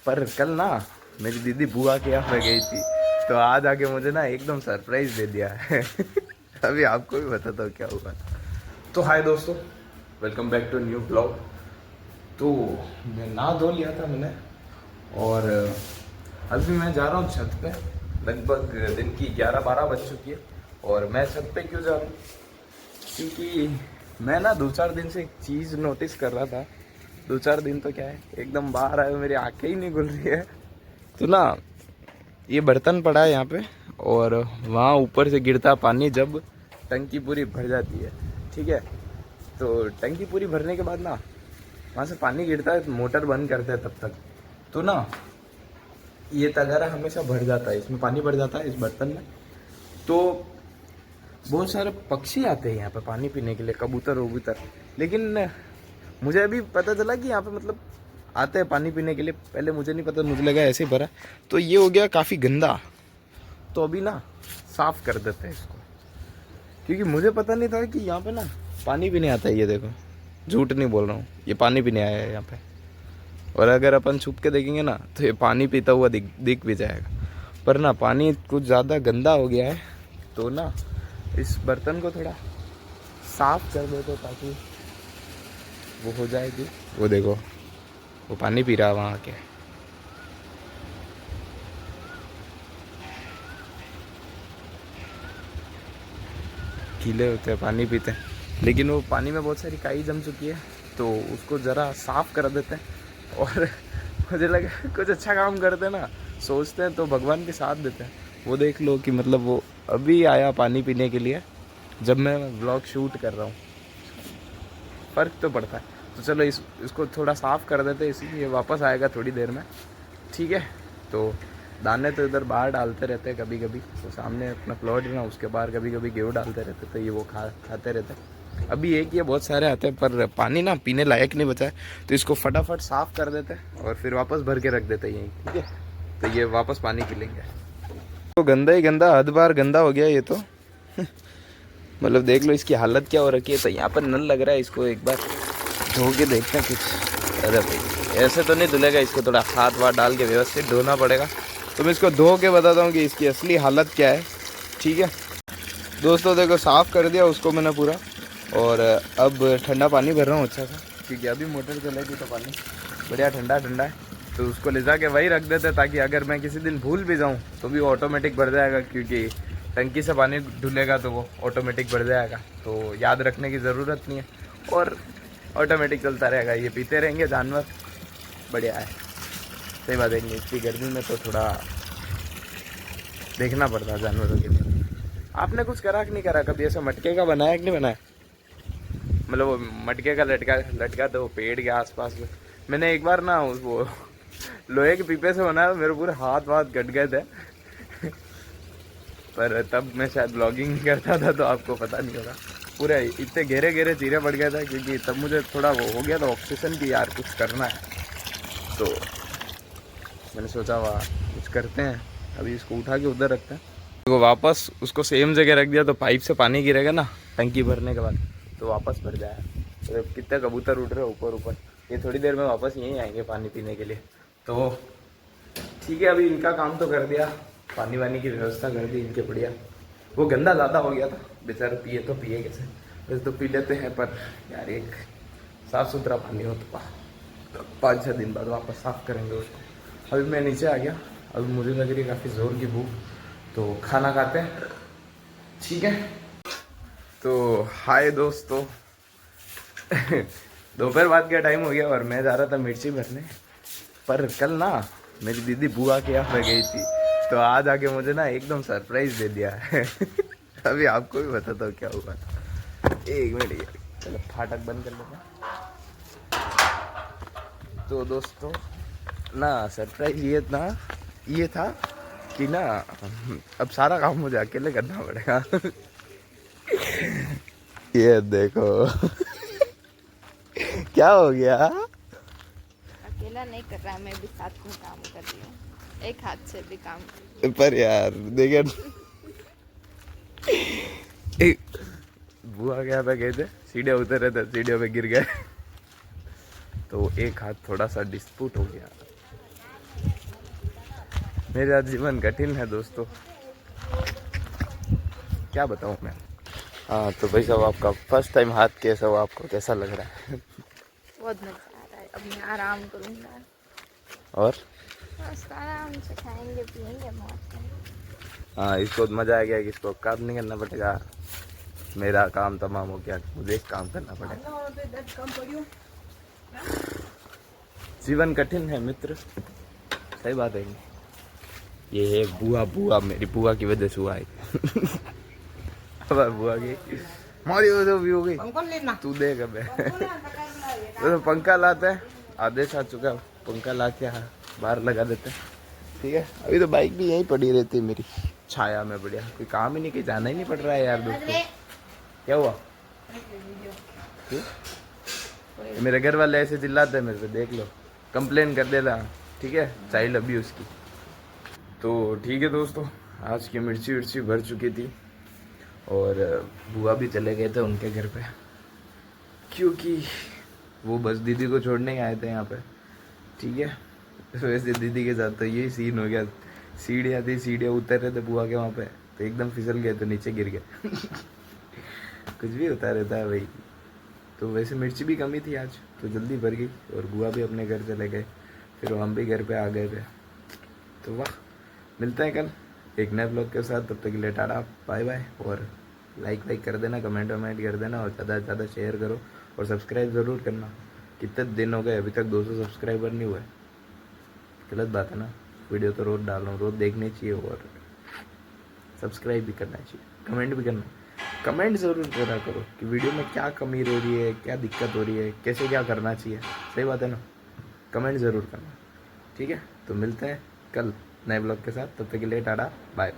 पर कल ना मेरी दीदी बुआ के यहाँ पे गई थी, तो आज आके मुझे ना एकदम सरप्राइज दे दिया है। अभी आपको भी बताता हूँ क्या हुआ। तो हाय दोस्तों, welcome back to new blog. तो मैं नहा धो लिया था मैंने, और अभी मैं जा रहा हूँ छत पे। लगभग दिन की 11-12 बज चुकी है। और मैं छत पे क्यों जा रहा हूँ, क्योंकि मैं ना 2-4 दिन से एक चीज़ नोटिस कर रहा था। 2-4 दिन तो क्या है, एकदम बाहर आए मेरी आंखें ही नहीं खुल रही है। तो ना ये बर्तन पड़ा है यहाँ पे, और वहाँ ऊपर से गिरता पानी जब टंकी पूरी भर जाती है, ठीक है। तो टंकी पूरी भरने के बाद ना वहाँ से पानी गिरता है, तो मोटर बंद करते हैं तब तक। तो ना ये तगारा हमेशा भर जाता है, इसमें पानी भर जाता है इस बर्तन में। तो बहुत सारे पक्षी आते हैं यहाँ पे पानी पीने के लिए, कबूतर वबूतर। लेकिन मुझे अभी पता चला कि यहाँ पे मतलब आते हैं पानी पीने के लिए। पहले मुझे नहीं पता, मुझे लगा ऐसे ही भरा। तो ये हो गया काफ़ी गंदा, तो अभी ना साफ कर देते हैं इसको, क्योंकि मुझे पता नहीं था कि यहाँ पे ना पानी पीने आता है। ये देखो, झूठ नहीं बोल रहा हूँ, ये पानी पीने आया है यहाँ पे। और अगर अपन छुप के देखेंगे ना तो ये पानी पीता हुआ दिख भी जाएगा। पर ना पानी कुछ ज़्यादा गंदा हो गया है, तो ना इस बर्तन को थोड़ा साफ कर देते ताकि वो हो जाएगी। वो देखो, वो पानी पी रहा है वहाँ आके। गीले होते हैं, पानी पीते हैं, लेकिन वो पानी में बहुत सारी काई जम चुकी है, तो उसको ज़रा साफ कर देते हैं। और मुझे लगा कुछ अच्छा काम करते हैं ना, सोचते हैं तो भगवान के साथ देते हैं। वो देख लो कि मतलब वो अभी आया पानी पीने के लिए जब मैं व्लॉग शूट कर रहा हूँ। फ़र्क तो पड़ता है। तो चलो इसको थोड़ा साफ़ कर देते हैं, इसलिए ये वापस आएगा थोड़ी देर में, ठीक है। तो दाने तो इधर बाहर डालते रहते हैं कभी कभी, तो सामने अपना प्लॉट है ना, उसके बाहर कभी कभी गेहूँ डालते रहते, तो ये वो खाते रहते हैं। अभी एक ये बहुत सारे आते हैं, पर पानी ना पीने लायक नहीं बचा है, तो इसको फटाफट साफ़ कर देते हैं और फिर वापस भर के रख देते हैं यहीं, ठीक है। तो ये वापस पानी पी लेंगे। तो गंदा ही गंदा, हद बार गंदा हो गया ये तो। मतलब देख लो इसकी हालत क्या हो रखी है। तो यहाँ पर नल लग रहा है, इसको एक बार धो के देखते हैं कुछ। अरे भाई ऐसे तो नहीं धुलेगा, इसको थोड़ा हाथ वाथ डाल के व्यवस्थित धोना पड़ेगा। तो मैं इसको धो के बताता हूँ कि इसकी असली हालत क्या है, ठीक है दोस्तों। देखो साफ़ कर दिया उसको मैंने पूरा, और अब ठंडा पानी भर रहा हूँ अच्छा सा, क्योंकि अभी मोटर चलेगी तो पानी बढ़िया ठंडा ठंडा है। तो उसको ले जा के वही रख देते, ताकि अगर मैं किसी दिन भूल भी जाऊँ तो भी ऑटोमेटिक भर जाएगा, क्योंकि टंकी से पानी धुलेगा तो वो ऑटोमेटिक भर जाएगा, तो याद रखने की ज़रूरत नहीं है, और ऑटोमेटिक चलता रहेगा। ये पीते रहेंगे जानवर, बढ़िया है। सही बात है, इतनी गर्मी में तो थोड़ा देखना पड़ता है जानवरों के लिए। आपने कुछ करा कि नहीं करा कभी, ऐसा मटके का बनाया कि नहीं बनाया? मतलब वो मटके का लटका लटका तो पेड़ के आसपास में। मैंने एक बार ना वो लोहे के पीपे से बनाया, मेरे पूरे हाथ वाथ कट गए थे। पर तब मैं शायद ब्लॉगिंग नहीं करता था, तो आपको पता नहीं होगा। पूरे इतने गहरे गहरे चीरे पड़ गए थे, क्योंकि तब मुझे थोड़ा वो हो गया था ऑब्सेशन की, यार कुछ करना है। तो मैंने सोचा वाह कुछ करते हैं। अभी इसको उठा के उधर रखते हैं, तो वापस उसको सेम जगह रख दिया, तो पाइप से पानी गिरेगा ना टंकी भरने के बाद, तो वापस भर जाएगा। तो कितने कबूतर उड़ रहे हैं ऊपर ऊपर, ये थोड़ी देर में वापस यहीं आएंगे पानी पीने के लिए। तो ठीक है, अभी इनका काम तो कर दिया, पानी वानी की व्यवस्था कर दी इनके, बढ़िया। वो गंदा ज़्यादा हो गया था बेचारे, पिए तो पिए कैसे, वैसे तो पी लेते हैं, पर यार एक साफ़ सुथरा पानी हो तो 5-6 दिन बाद वापस साफ़ करेंगे उसको। अभी मैं नीचे आ गया, अभी मुझे लग रही है काफ़ी ज़ोर की भूख, तो खाना खाते हैं, ठीक है। तो हाय दोस्तों, दोपहर बाद का टाइम हो गया और मैं जा रहा था मिर्ची भरने। पर कल ना मेरी दीदी बुआ के यहाँ पे गई थी, तो आज आके मुझे ना एकदम सरप्राइज दे दिया है। अभी आपको भी बताता हूँ क्या हुआ। एक मिनट, चलो फाटक बंद कर लेते हैं। तो दोस्तों ना सरप्राइज ये था कि ना अब सारा काम मुझे अकेले करना पड़ेगा। ये देखो। क्या हो गया? अकेला नहीं कर रहा, मैं भी साथ में काम कर रही हूँ, एक हाथ से भी काम। पर यार देखे बुआ के यहाँ पे गए थे, सीढ़ियाँ उतर रहे थे, सीढ़ियों पे गिर गए, तो एक हाथ थोड़ा सा डिस्प्यूट हो गया। मेरा जीवन कठिन है दोस्तों, क्या बताऊँ मैं। हाँ तो भाई साहब, आपका फर्स्ट टाइम हाथ कैसा हुआ, आपको कैसा लग रहा है? बहुत मजा आ रहा है। अब मैं आराम करूँगा, और बस आराम से खाएंगे पिएंगे मौज करेंगे। हाँ, इसको मजा आ गया कि इसको काम नहीं करना पड़ेगा। मेरा काम तमाम हो गया, मुझे काम करना पड़ेगा। जीवन कठिन है मित्र, सही बात है। ये है बुआ, बुआ मेरी बुआ की वजह से हुआ है। अब बुआ की हमारी वजह भी हो गई, तू देख अब। तो पंखा लाते हैं, आदेश आ चुका है, पंखा ला के बाहर लगा देते हैं। ठीक है, अभी तो बाइक भी यहीं पड़ी रहती है मेरी छाया में, बढ़िया। कोई काम ही नहीं, कहीं जाना ही नहीं पड़ रहा है यार दोस्तों। क्या हुआ? मेरे घर वाले ऐसे चिल्लाते हैं मेरे पे, देख लो, कंप्लेन कर देता। ठीक है, चाइल्ड अब्यूज की। तो ठीक है दोस्तों, आज की मिर्ची विर्ची भर चुकी थी और बुआ भी चले गए थे उनके घर पे, क्योंकि वो बस दीदी को छोड़ने ही आए थे यहाँ पे। ठीक है, तो वैसे दीदी के साथ तो यही सीन हो गया। सीढ़ियाँ थी, सीढ़ियाँ उतर रहे थे बुआ के वहाँ पे, तो एकदम फिसल गए, तो नीचे गिर गए। कुछ भी होता रहता है भाई। तो वैसे मिर्ची भी कमी थी आज, तो जल्दी भर गई और बुआ भी अपने घर चले गए, फिर हम भी घर पे आ गए थे। तो वाह, मिलते हैं कल एक नए ब्लॉग के साथ। तब तक के लिए टाटा बाय बाय, और लाइक कर देना, कमेंट वमेंट कर देना, और ज़्यादा से ज़्यादा शेयर करो और सब्सक्राइब ज़रूर करना। कितने दिन हो गए अभी तक 200 सब्सक्राइबर नहीं हुए, गलत बात है ना। वीडियो तो रोज़ डाल रहा हूँ, रोज़ देखनी चाहिए और सब्सक्राइब भी करना चाहिए, कमेंट भी करना। कमेंट ज़रूर करा करो कि वीडियो में क्या कमी हो रही है, क्या दिक्कत हो रही है, कैसे क्या करना चाहिए, सही बात है ना। कमेंट ज़रूर करना, ठीक है। तो मिलते हैं कल नए ब्लॉग के साथ, तब तक के लिए टाटा बाय।